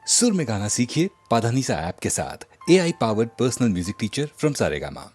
सुर में गाना सीखिए पाधानीसा ऐप के साथ। AI powered personal music teacher from Saregama.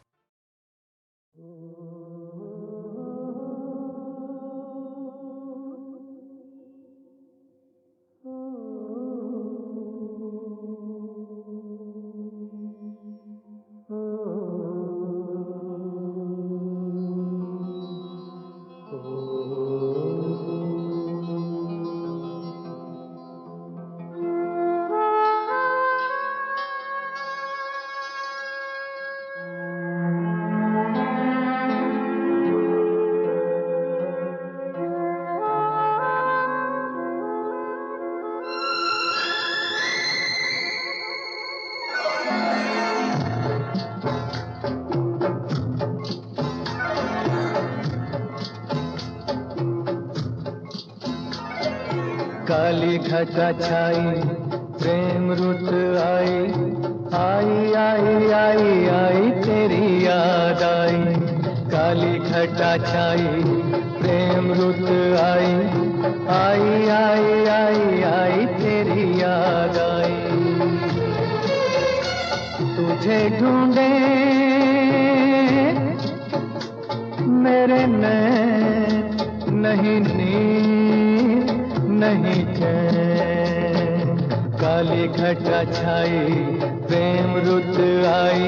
काली घटा छाई प्रेम रुत आई, आई आई आई आई तेरी याद आई। काली घटा छाई प्रेम रुत आई, आई आई आई आई तेरी याद आई। तुझे ढूंढे मेरे नैन, नहीं नींद नहीं चैन। काली घटा छाई प्रेम रुत आई,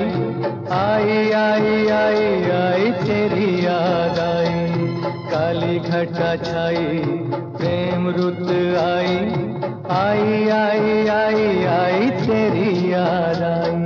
आई आई आई आई तेरी याद आई। काली घटा छाई प्रेम रुत आई, आई आई आई आई तेरी याद आई।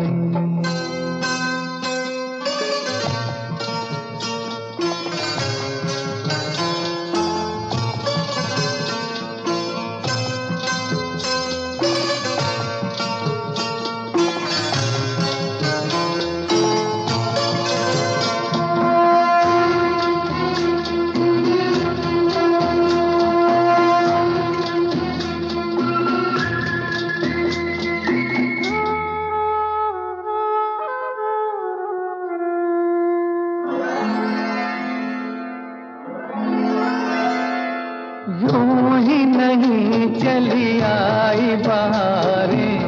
यूं ही नहीं चली आई बहारें,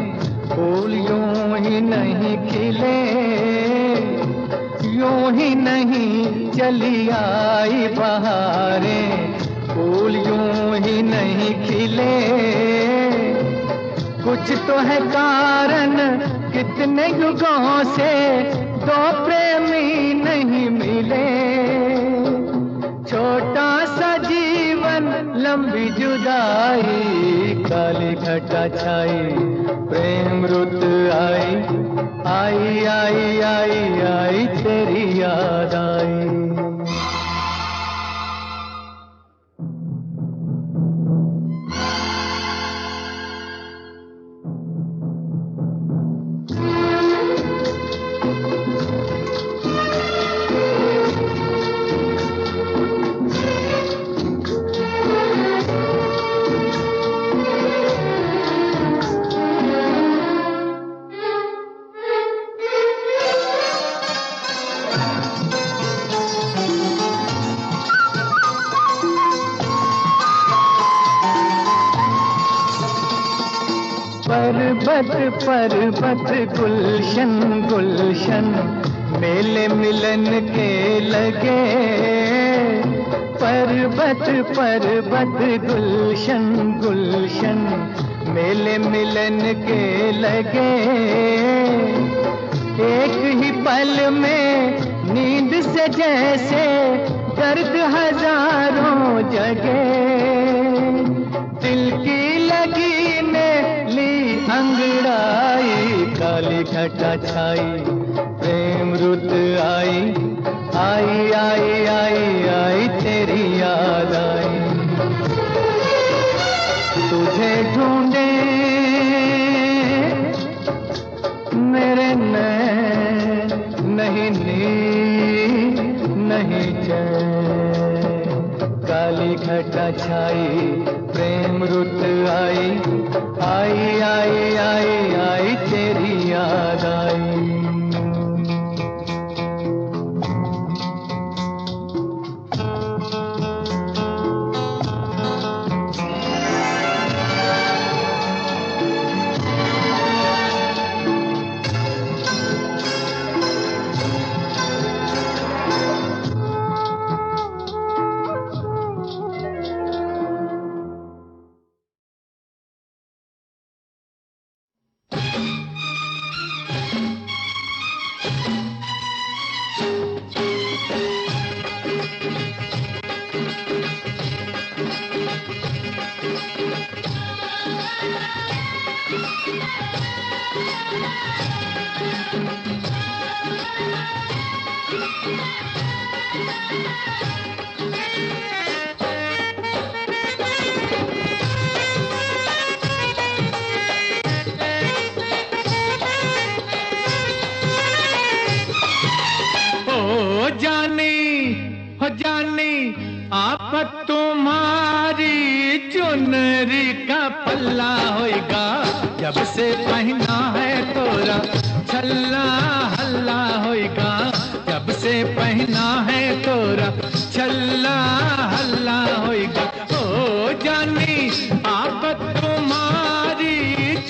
फूल यूं ही नहीं खिले। यूं ही नहीं चली आई बहारें, फूल यूं ही नहीं खिले। कुछ तो है कारण, कितने युगों से दो प्रेमी नहीं मिले। छोटा सा जीवन लंबी जुदाई, काली घटा छाई प्रेम रुत आई, आई आई आई आई तेरी याद आई। पर्वत पर्वत गुलशन गुलशन, मेले मिलन के लगे। पर्वत पर्वत गुलशन गुलशन, मेले मिलन के लगे। एक ही पल में नींद से जैसे दर्द हजारों जगे। दिल की लगी ने ली अंगड़ाई, काली घटा छाई प्रेम रुत आई, आई आई आई आई तेरी याद आई। तुझे ढूंढे मेरे नैन, नहीं नींद नहीं चैन। काली घटा छाई प्रेम रुत आई, आई आई आई आई तेरी याद आई। हो जानी आफत तुम्हारी चुनरी का पल्ला होएगा, जब से पहना है तोरा छल्ला हल्ला होएगा, जब से पहना है तोरा छल्ला हल्ला होएगा। ओ जानी आफत तुम्हारी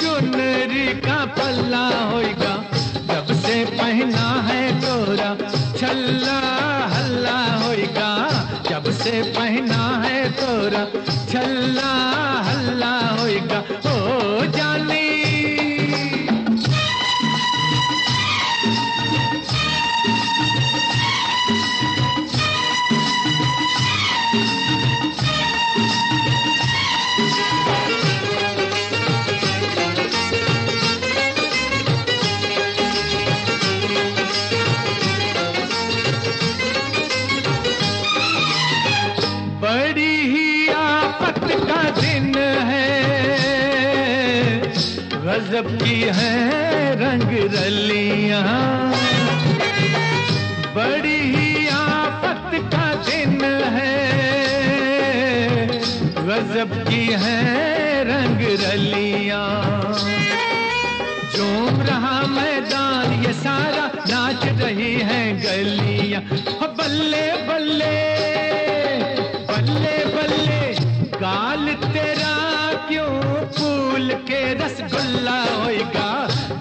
चुनरी का पल्ला होएगा, जब से पहना है तोरा छल्ला हल्ला होएगा, जब से पहना है तोरा छल्ला हल्ला होएगा। ओ जानी बड़ी ही आफत का दिन है, गजब की है रंग रलियां, बड़ी ही आफत का दिन है, गजब की है रंग रलियां। झूम रहा मैदान ये सारा, नाच रही है गलियां, बल्ले बल्ले बल्ले बल्ले गाल तेरा क्यों फूल के रसगुल्ला होएगा,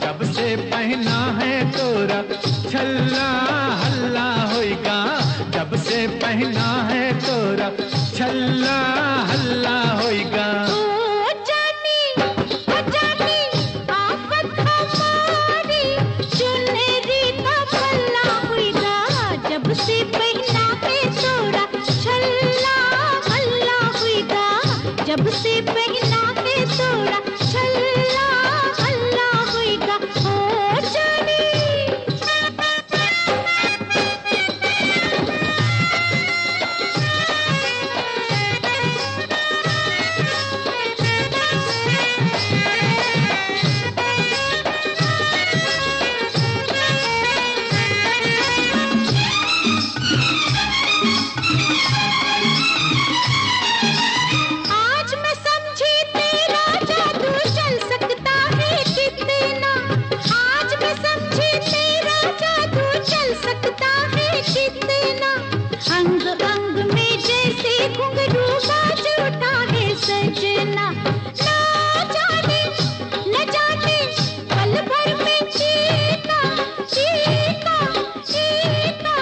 जब से पहना है तोरा छल्ला हल्ला होएगा, जब से पहना है तोरा छल्ला हल्ला होएगा। जब से पहना है तोरा छल्ला हल्ला होएगा। हो जानी अंग अंग में जैसे घुंघरू बाज उठा है सजना, न जाने पल भर में चीता चीता चीता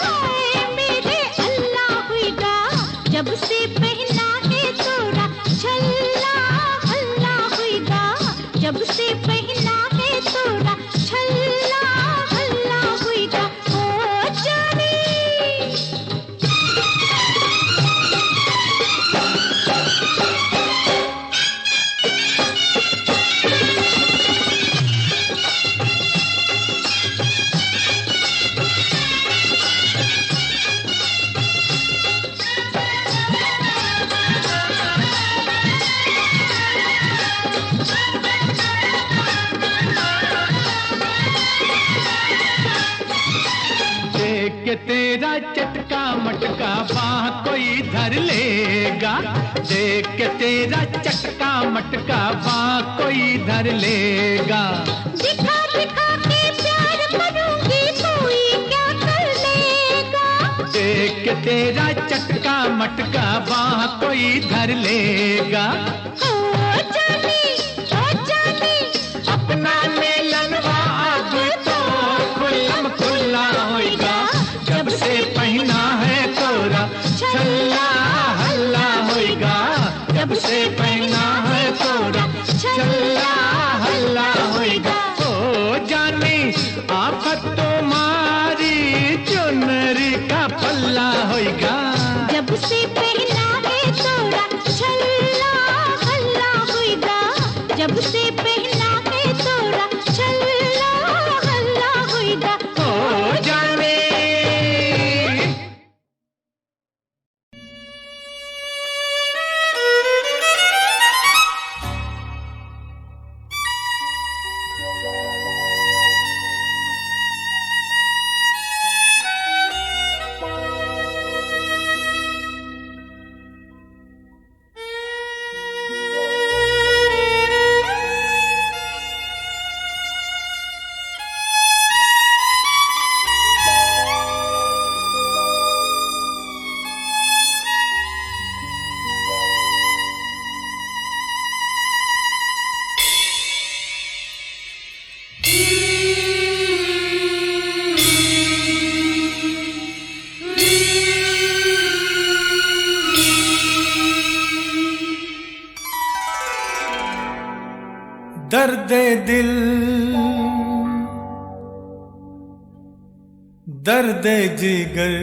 है मेरे अल्लाह होएगा, जब से पहना है तोरा छल्ला हल्ला होएगा, जब से पहना है तोरा छल्ला हल्ला होएगा। ओ जानी के तेरा चटका मटका बाह कोई धर लेगा, देख के तेरा चटका मटका बाह कोई धर लेगा। दिखा दिखा के प्यार करूंगी कोई क्या कर लेगा, देख के तेरा चटका मटका बाह कोई धर लेगा। हो जानी अपना मेलनवा अब तो खुल्लम खुल्ला होएगा, जब से पहना है तोरा छल्ला हल्ला होएगा, जब से पहना है तोरा छल्ला हल्ला होएगा। ओ जानी आफत तुम्हारी चुनरी का पल्ला होएगा, जब से पहना है तोरा छल्ला हल्ला पहना के तोरा छल्ला हल्ला हुईदा ओ जाने दर्द दिल दर्द जिगर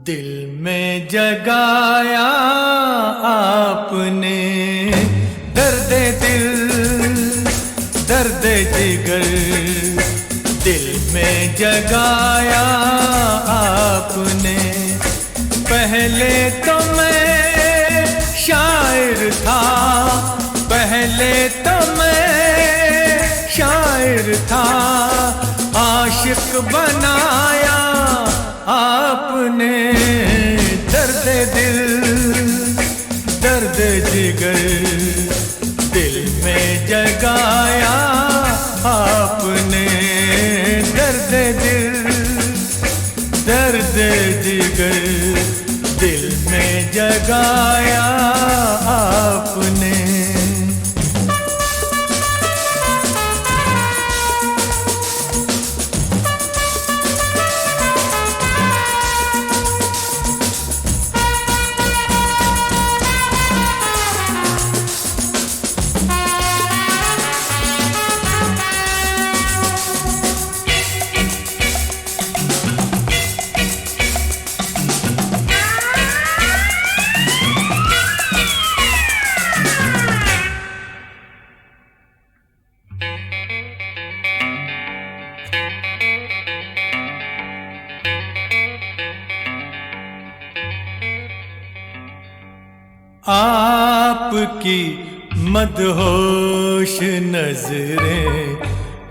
दिल में जगाया आपने दर्द दिल दर्द जिगर दिल में जगाया आपने पहले तो मैं शायर था पहले तो मैं शायर था आशिक बनाया आपने दर्द दिल दर्द जिगर दिल में जगाया आपने दर्द दिल दर्द जिगर दिल में जगाया आपने आपकी मदहोश नजरें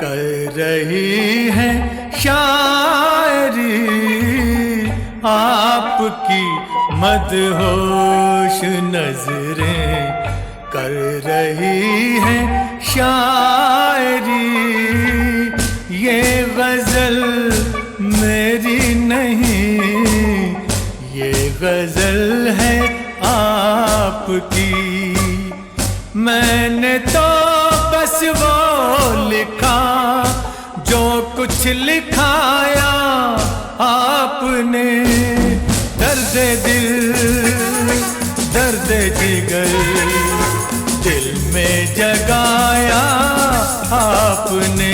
कर रही हैं शायरी आपकी मदहोश नजरें कर रही हैं शायरी ये गजल मेरी नहीं ये गजल है आपकी मैंने तो बस वो लिखा जो कुछ लिखाया आपने दर्द दिल दर्द जिगर दिल में जगाया आपने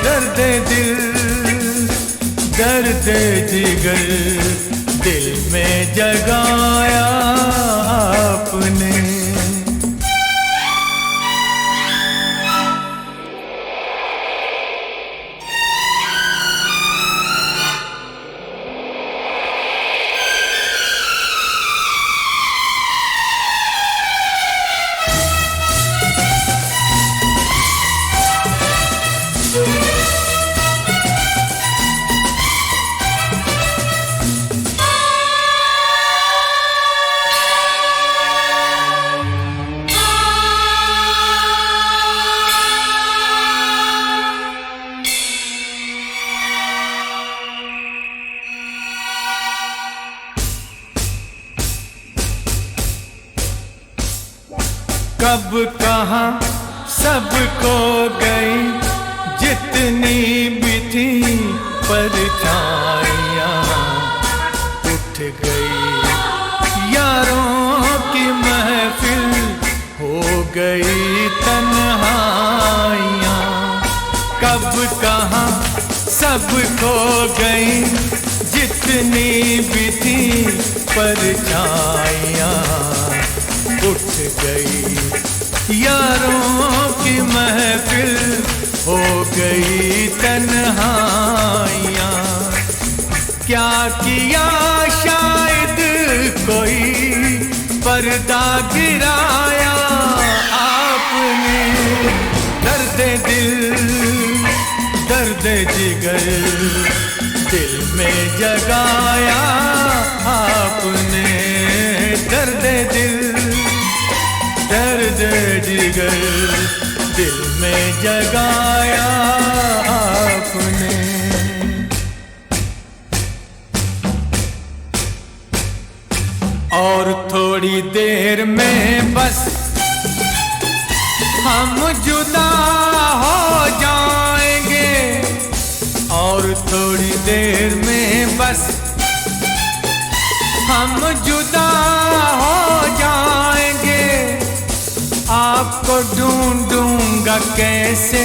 दर्द दिल दर्द जिगर दिल में जगाया आपने कब कहाँ सबको गई जितनी भी थी परछाइयाँ उठ गई यारों की महफिल हो गई तन्हाइयाँ कब कहाँ सबको गई जितनी भी थी परछाइयाँ उठ गई, यारों की महफिल हो गई तन्हाइयाँ। क्या किया शायद कोई पर्दा गिराया आपने, दर्द दिल दर्द जिगर दिल में जगाया आपने, दर्द दिल दर्द जिगर दिल में जगाया आपने। और थोड़ी देर में बस हम जुदा हो जाएंगे, और थोड़ी देर में बस हम जुदा हो जाएंगे। आपको ढूंढूंगा कैसे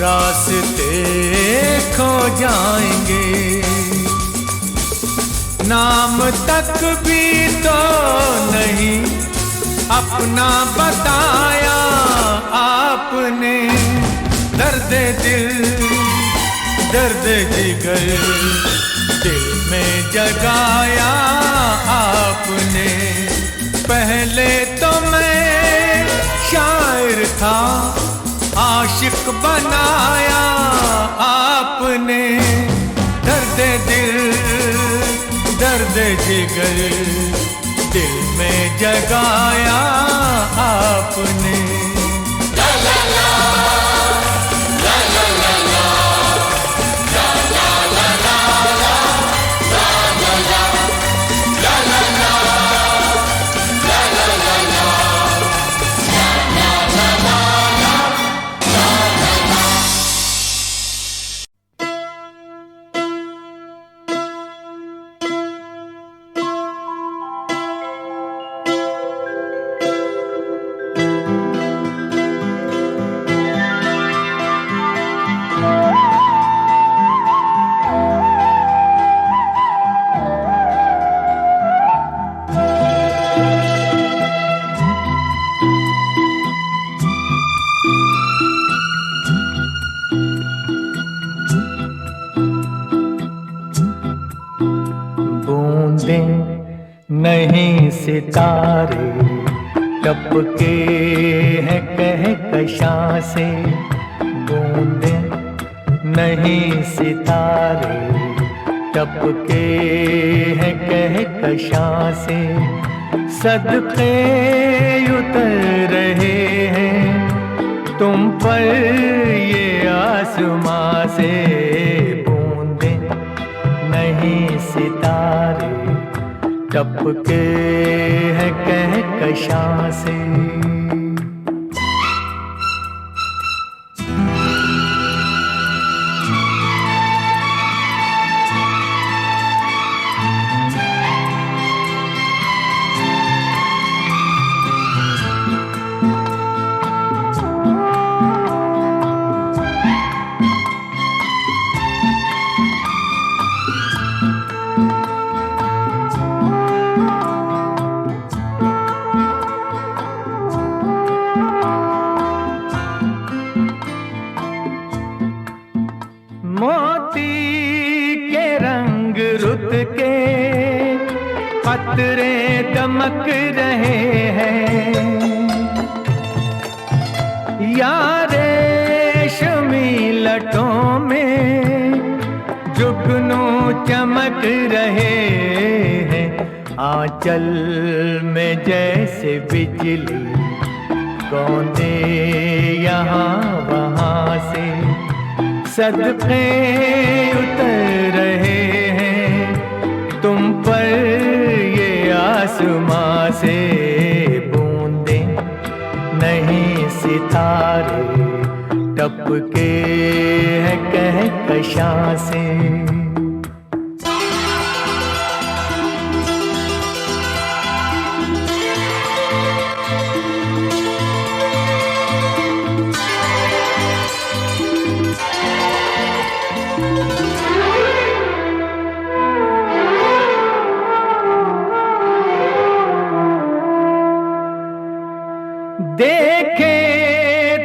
रास्ते खो जाएंगे, नाम तक भी तो नहीं अपना बताया आपने, दर्द दिल दर्द जिगर दिल में जगाया आपने। पहले तो मैं शायर था, आशिक बनाया आपने, दर्द दिल दर्द जिगर दिल में जगाया आपने। नहीं सितारे टपके हैं कहकशां से, बूंदे नहीं सितारे टपके हैं कहकशां से, सदके उतर रहे हैं तुम पर ये आसमां से, बूंदे नहीं सितारे टपके हैं कहकशां से। कतरे दमक रहे हैं यारे रेशमी लटों में जुगनू चमक रहे हैं, आंचल में जैसे बिजली कौंदे यहाँ वहाँ से, सदके उतर रहे हैं तुम पर ये आसमां से, बूंदे नहीं सितारे टपके हैं कहकशां से। देखे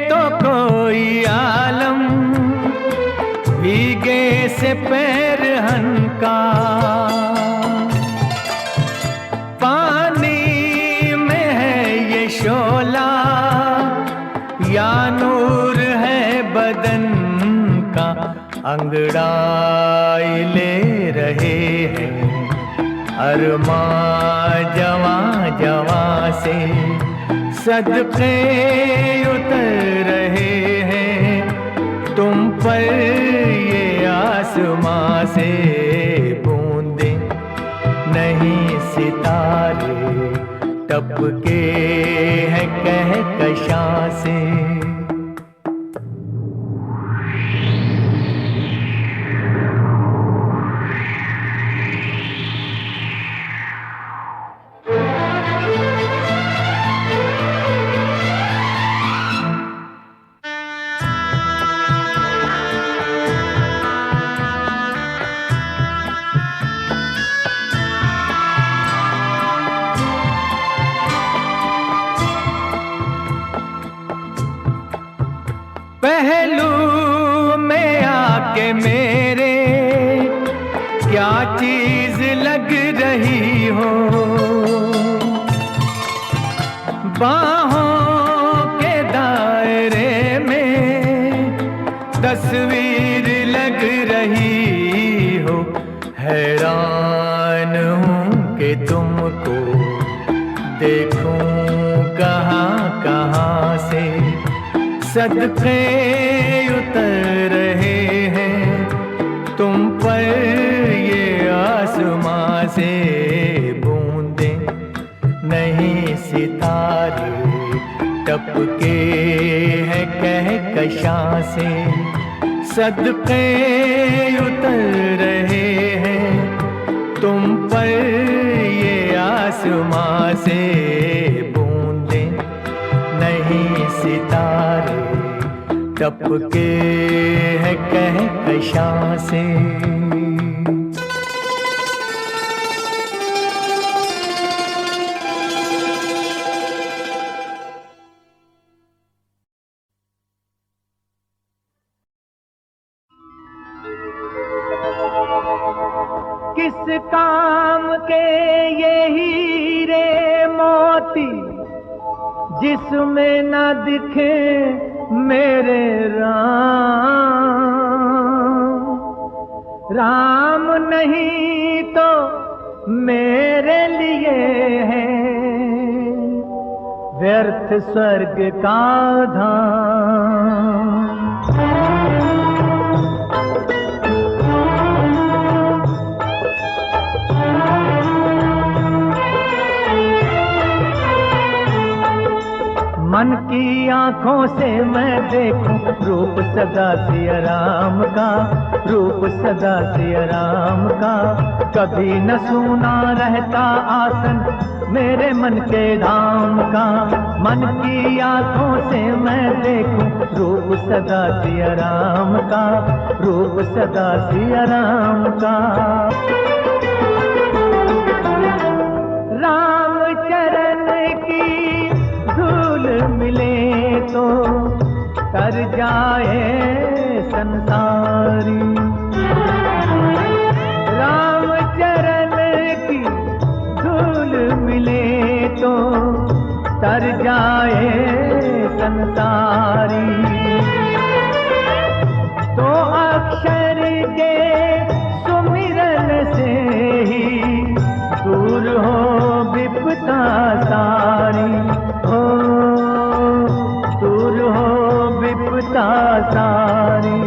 तो कोई आलम भीगे से पैर हनका, पानी में है ये शोला या नूर है बदन का। अंगड़ाई ले रहे हैं अरमां जवां जवां से, सदके उतर रहे हैं तुम पर ये आसमां से। बूंदे नहीं सितारे टपके हैं कहकशां से। पहलू में आके मेरे क्या चीज लग रही हो, बाहों के दायरे में तस्वीर लग रही हो। हैरान हूँ कि तुमको देखूं कहाँ कहाँ से, सदके उतर रहे हैं तुम पर ये आसमां से। बूंदे नहीं सितारे टपके हैं कहकशां से, सदके उतर रहे हैं तुम पर ये आसमां से। बूंदे नहीं सितारे टपके हैं कहकशां से। किस काम के ये हीरे मोती जिसमें न दिखे मेरे राम नहीं तो मेरे लिए है व्यर्थ स्वर्ग का धाम। मन की आंखों से मैं देखूं रूप सदा सिया राम का, रूप सदा सिया राम का। कभी न सूना रहता आसन मेरे मन के धाम का। मन की आंखों से मैं देखूं रूप सदा सिया राम का, रूप सदा सिया राम का। राम चरण की धूल मिले तो तर जाए संसारी। राम चरण की धूल मिले तो तर जाए संसारी। तो अक्षर के सुमिरन से ही दूर हो विपदा सारी, हो दूर हो विपदा सारी।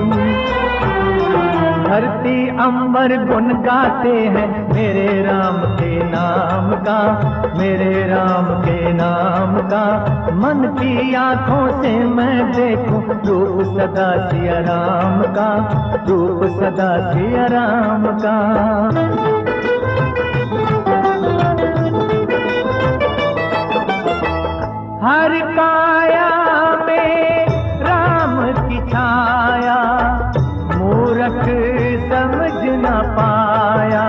धरती अंबर गुन गाते हैं मेरे राम के नाम का, मेरे राम के नाम का। मन की आंखों से मैं देखूं रूप सदा सिया राम का, रूप सदा सिया राम का। हर काया में राम की छाया मूरख समझ न पाया।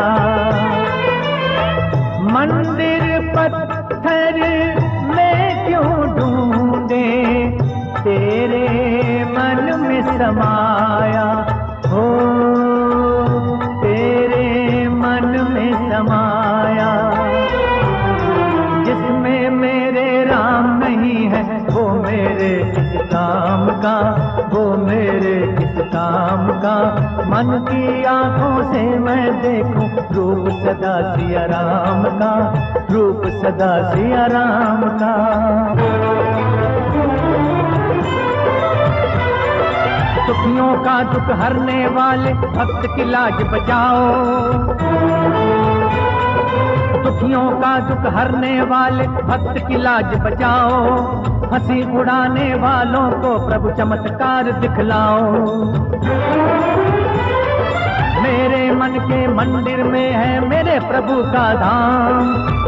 मंदिर पत्थर में क्यों ढूंढ समाया, हो तेरे मन में समाया। जिसमें मेरे राम नहीं है वो मेरे किस काम का, वो मेरे किस काम का। मन की आंखों से मैं देखूं रूप सदा सिया राम का, रूप सदा सिया राम का। दुखियों का दुख हरने वाले भक्त की लाज बचाओ, दुखियों का दुख हरने वाले भक्त की लाज बचाओ। हंसी उड़ाने वालों को प्रभु चमत्कार दिखलाओ। मेरे मन के मंदिर में है मेरे प्रभु का धाम,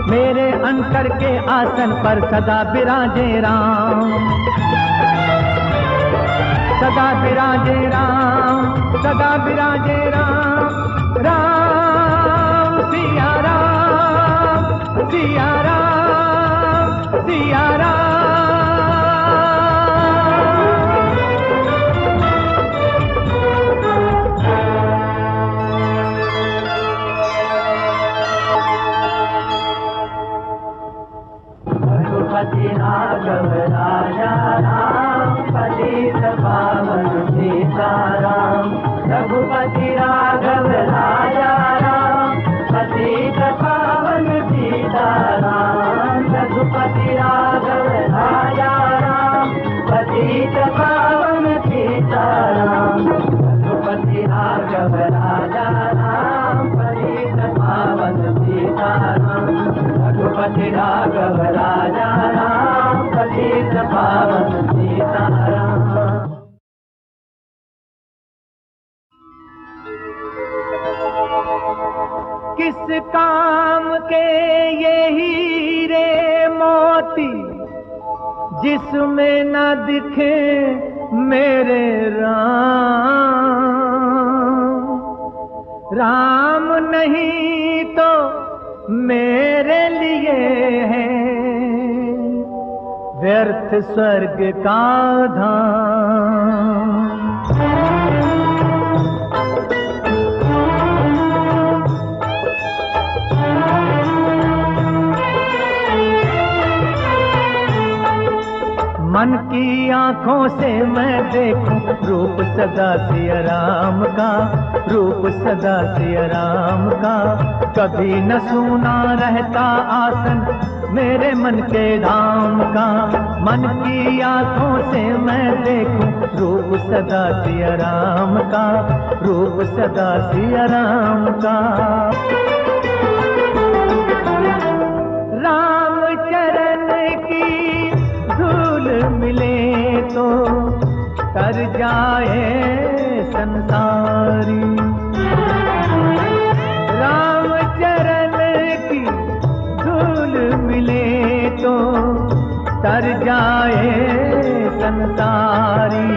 मेरे अंतर के आसन पर सदा विराजे राम, सदा विराजे राम, सदा विराजे राम। राम सिया राम, सिया राम, सिया राम। रघुपति राघव राजा राम, पतित पावन सीताराम। रघुपति राघव राजा राम, पतित पावन सीताराम। रघुपति राघव राजा राम, पतित पावन सीताराम। रघुपति राघव राजा राम, पतित पावन सीताराम। रघुपति राघव राजा राम, पतित पावन सीताराम। किस काम के ये हीरे मोती जिसमें न दिखे मेरे राम। राम नहीं तो मेरे लिए है व्यर्थ स्वर्ग का धाम। मन की आंखों से मैं देखूं रूप सदा सिया राम का, रूप सदा सिया राम का। कभी न सूना रहता आसन मेरे मन के धाम का। मन की आंखों से मैं देखूं रूप सदा सिया राम का, रूप सदा सिया राम का। राम चरण की धूल मिले तो तर जाए संसारी। राम चरण की धूल मिले तो तर जाए संसारी।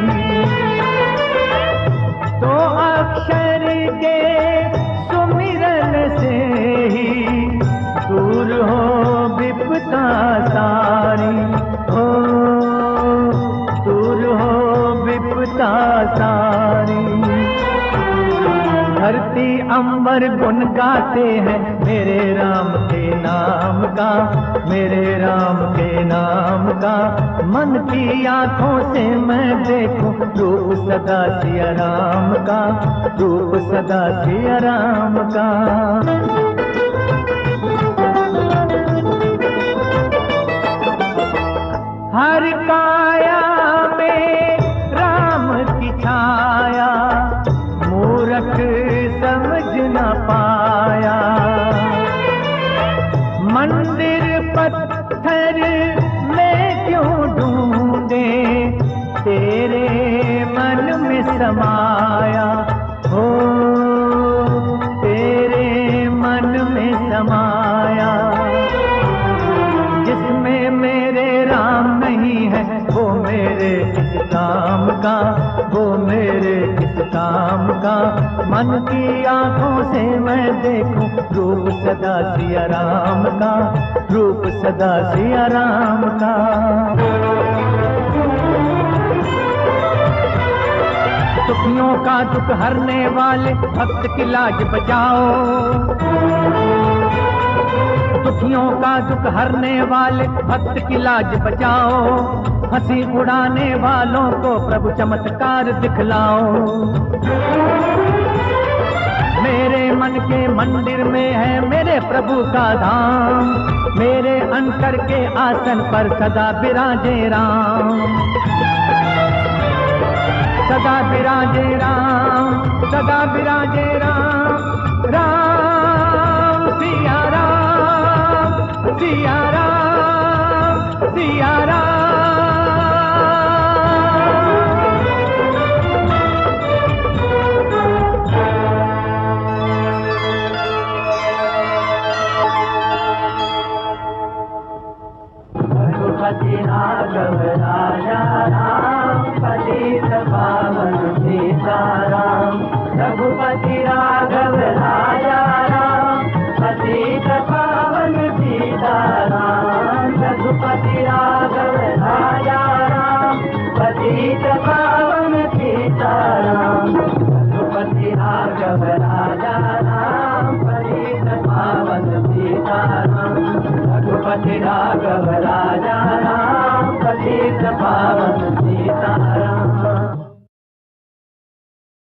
तो अक्षर के सुमिरन से ही दूर हो विपदा सारी, हो दूर हो विपदा सारी। धरती अंबर गुन गाते हैं मेरे राम के नाम का, मेरे राम के नाम का। मन की आंखों से मैं देखूं रूप सदा सिया राम का, रूप सदा सिया राम का। हर काया में राम की छाया, मूरख समझ न पाया। मंदिर पत्थर में क्यों ढूंढे तेरे मन में समाया, हो तेरे मन में समाया। जिसमें मेरे राम नहीं है वो मेरे किस काम का, वो मेरे किस काम का। मन की आंखों से मैं देखूं रूप सदा सिया राम का, रूप सदा सिया राम का। का दुख हरने वाले भक्त की लाज बचाओ, दुखियों का दुख हरने वाले भक्त की लाज बचाओ, हंसी उड़ाने वालों को प्रभु चमत्कार दिखलाओ। मेरे मन के मंदिर में है मेरे प्रभु का धाम, मेरे अंतर के आसन पर सदा विराजे राम, सदा विराजे राम, सदा विराजे राम, राम सिया राम, सिया राम, सिया राम। रघुपति राघव राजा राम, पतित पावन सीताराम। रघुपति राघव राजा राम, पतित पावन सीताराम। रघुपति राघव राजा राम, पतित पावन सीताराम। रघुपति राघव राजा राम, पतित पावन सीताराम। रघुपति राघव राजा राम, पतित पावन